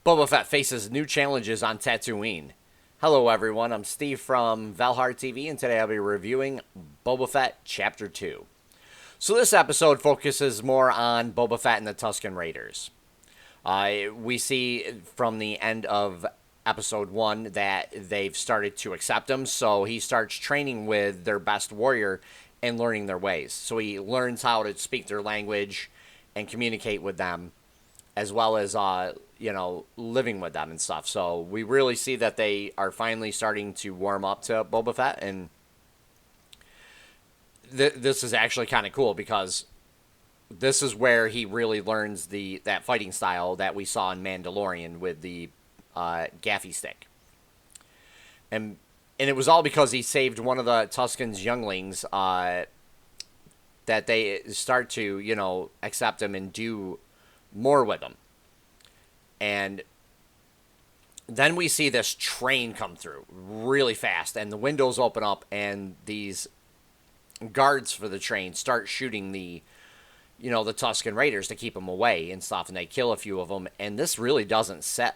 Boba Fett faces new challenges on Tatooine. Hello, everyone. I'm Steve from Valhartv, and today I'll be reviewing Boba Fett Chapter 2. So, this episode focuses more on Boba Fett and the Tusken Raiders. We see from the end of Episode 1 that they've started to accept him, so he starts training with their best warrior and learning their ways. So, he learns how to speak their language and communicate with them, as well as living with them and stuff. So we really see that they are finally starting to warm up to Boba Fett, and this is actually kind of cool because this is where he really learns that fighting style that we saw in Mandalorian with the gaffy stick, and it was all because he saved one of the Tusken's younglings that they start to accept him and do more with them. And then we see this train come through really fast, and the windows open up, and these guards for the train start shooting the Tusken Raiders to keep them away and stuff, and they kill a few of them, and this really doesn't sit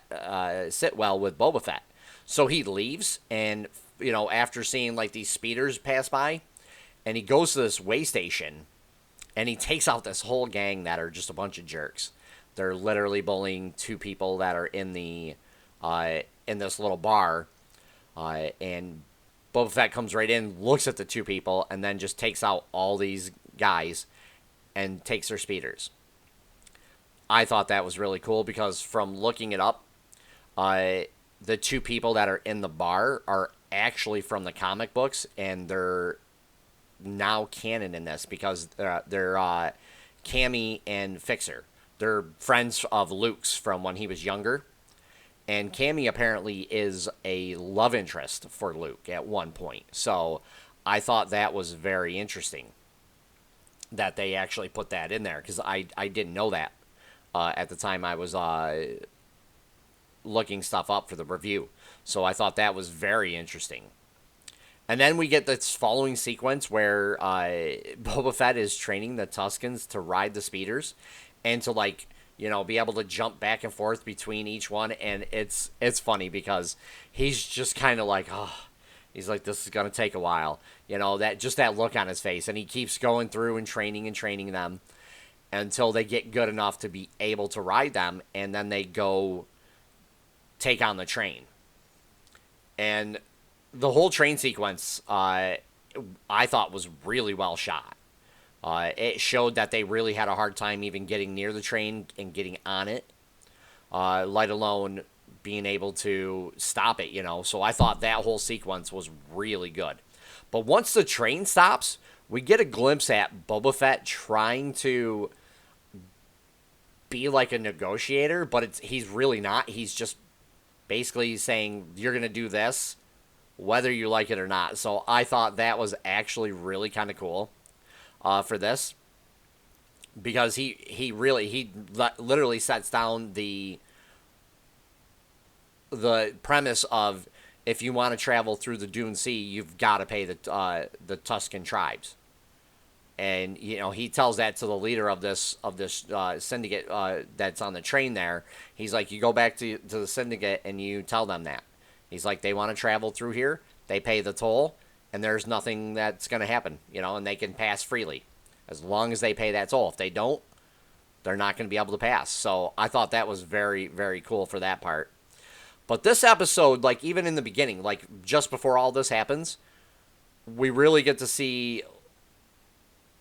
well with Boba Fett. So he leaves, and after seeing like these speeders pass by, and he goes to this way station, and he takes out this whole gang that are just a bunch of jerks. They're literally bullying two people that are in the in this little bar, and Boba Fett comes right in, looks at the two people, and then just takes out all these guys and takes their speeders. I thought that was really cool because from looking it up, the two people that are in the bar are actually from the comic books, and they're now canon in this because they're Cammy and Fixer. They're friends of Luke's from when he was younger. And Cammy apparently is a love interest for Luke at one point. So I thought that was very interesting that they actually put that in there, because I didn't know that at the time I was looking stuff up for the review. So I thought that was very interesting. And then we get this following sequence where Boba Fett is training the Tuskens to ride the speeders and to be able to jump back and forth between each one. And it's funny because he's just kind of like, he's like, this is going to take a while. That look on his face. And he keeps going through and training them until they get good enough to be able to ride them. And then they go take on the train. And the whole train sequence, I thought was really well shot. It showed that they really had a hard time even getting near the train and getting on it, let alone being able to stop it, So I thought that whole sequence was really good. But once the train stops, we get a glimpse at Boba Fett trying to be like a negotiator, but he's really not. He's just basically saying, you're going to do this, whether you like it or not. So I thought that was actually really kind of cool. For this, because he literally sets down the premise of, if you want to travel through the Dune Sea, you've got to pay the Tusken tribes, and he tells that to the leader of this syndicate that's on the train there. He's like, you go back to the syndicate and you tell them that. He's like, they want to travel through here, they pay the toll. And there's nothing that's going to happen, and they can pass freely as long as they pay that toll. If they don't, they're not going to be able to pass. So I thought that was very, very cool for that part. But this episode, even in the beginning, just before all this happens, we really get to see,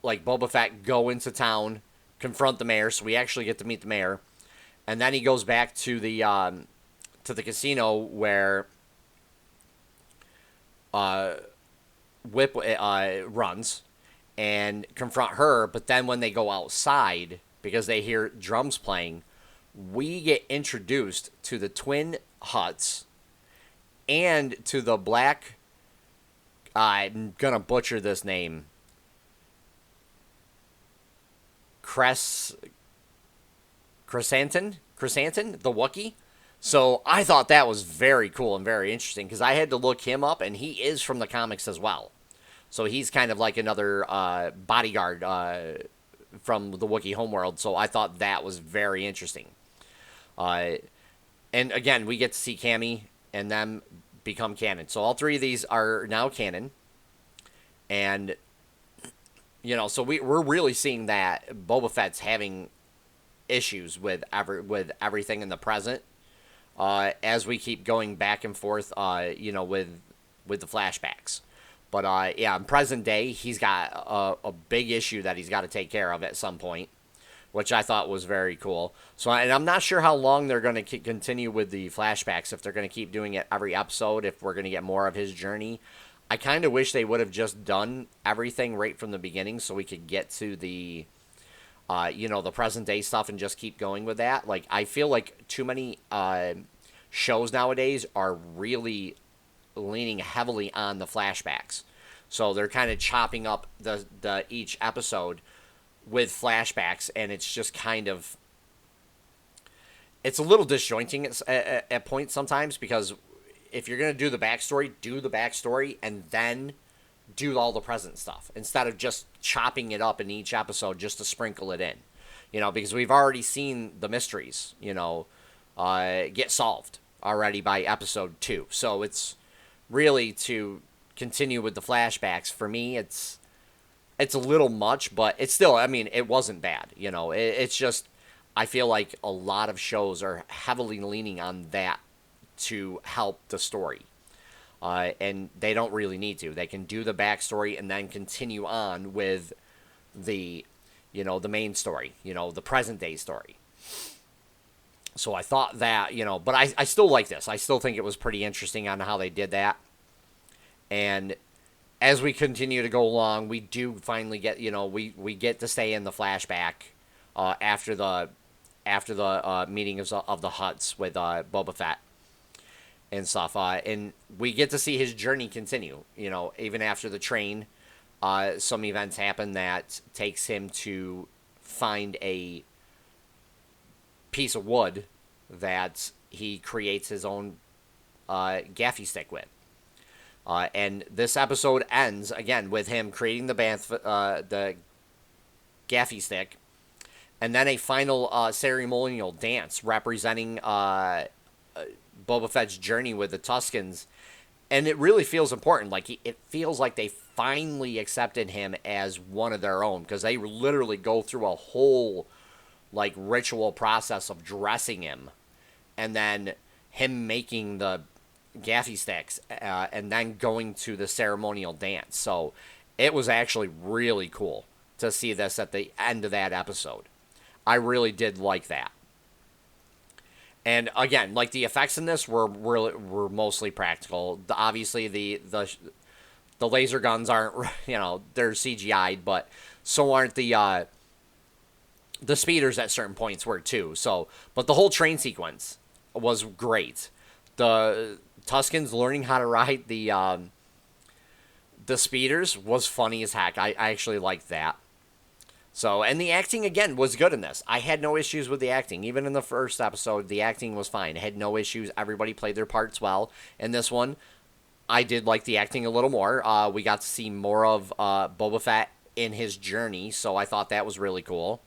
Boba Fett go into town, confront the mayor. So we actually get to meet the mayor. And then he goes back to the casino where Whip runs and confront her, but then when they go outside, because they hear drums playing, we get introduced to the twin huts and to the black, I'm gonna butcher this name, Chrysanthemum, the Wookiee. So I thought that was very cool and very interesting, because I had to look him up, and he is from the comics as well. So he's kind of like another bodyguard from the Wookiee homeworld. So I thought that was very interesting. And again, we get to see Cammy and them become canon. So all three of these are now canon. And, so we're really seeing that Boba Fett's having issues with everything in the present, as we keep going back and forth, with the flashbacks. But yeah, in present day, he's got a big issue that he's got to take care of at some point, which I thought was very cool. So, and I'm not sure how long they're going to continue with the flashbacks, if they're going to keep doing it every episode, if we're going to get more of his journey. I kind of wish they would have just done everything right from the beginning so we could get to the, the present day stuff and just keep going with that. Like, I feel like too many shows nowadays are really leaning heavily on the flashbacks. So they're kind of chopping up the each episode with flashbacks, and it's just kind of, it's a little disjointing at points sometimes, because if you're going to do the backstory and then do all the present stuff instead of just chopping it up in each episode just to sprinkle it in, because we've already seen the mysteries, get solved already by episode 2. So it's really, to continue with the flashbacks, for me, it's a little much, but it's still, I mean, it wasn't bad. It's just, I feel like a lot of shows are heavily leaning on that to help the story. And they don't really need to. They can do the backstory and then continue on with the, the main story, the present day story. So I thought that, but I still like this. I still think it was pretty interesting on how they did that. And as we continue to go along, we do finally get, we get to stay in the flashback after the meeting of the Hutts with Boba Fett and stuff. And we get to see his journey continue, even after the train. Some events happen that takes him to find a piece of wood that he creates his own gaffy stick with. And this episode ends, again, with him creating the gaffy stick, and then a final ceremonial dance representing Boba Fett's journey with the Tuskens. And it really feels important. Like, it feels like they finally accepted him as one of their own, because they literally go through a whole, like, ritual process of dressing him, and then him making the gaffy sticks, and then going to the ceremonial dance. So it was actually really cool to see this at the end of that episode. I really did like that. And again, like, the effects in this were mostly practical. Obviously, the laser guns aren't, they're CGI'd, but so aren't the speeders at certain points were too. So, but the whole train sequence was great. The Tuskens learning how to ride the speeders was funny as heck. I actually liked that. So, and the acting, again, was good in this. I had no issues with the acting. Even in the first episode, the acting was fine. I had no issues. Everybody played their parts well. In this one, I did like the acting a little more. We got to see more of Boba Fett in his journey, so I thought that was really cool.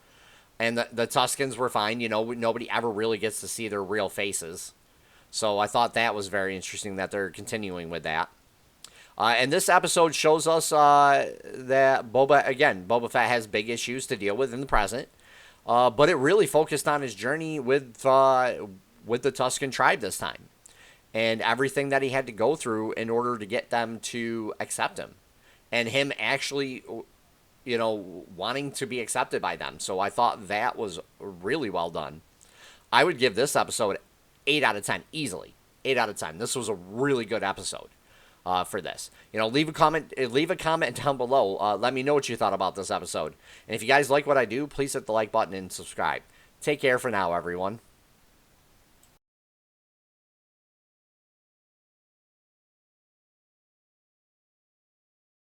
And the Tuskens were fine. Nobody ever really gets to see their real faces. So I thought that was very interesting that they're continuing with that. And this episode shows us that Boba Fett has big issues to deal with in the present. But it really focused on his journey with the Tusken tribe this time, and everything that he had to go through in order to get them to accept him, and him actually, wanting to be accepted by them. So I thought that was really well done. I would give this episode 8 out of 10 easily. 8 out of 10. This was a really good episode. For this, leave a comment down below. Let me know what you thought about this episode. And if you guys like what I do, please hit the like button and subscribe. Take care for now, everyone.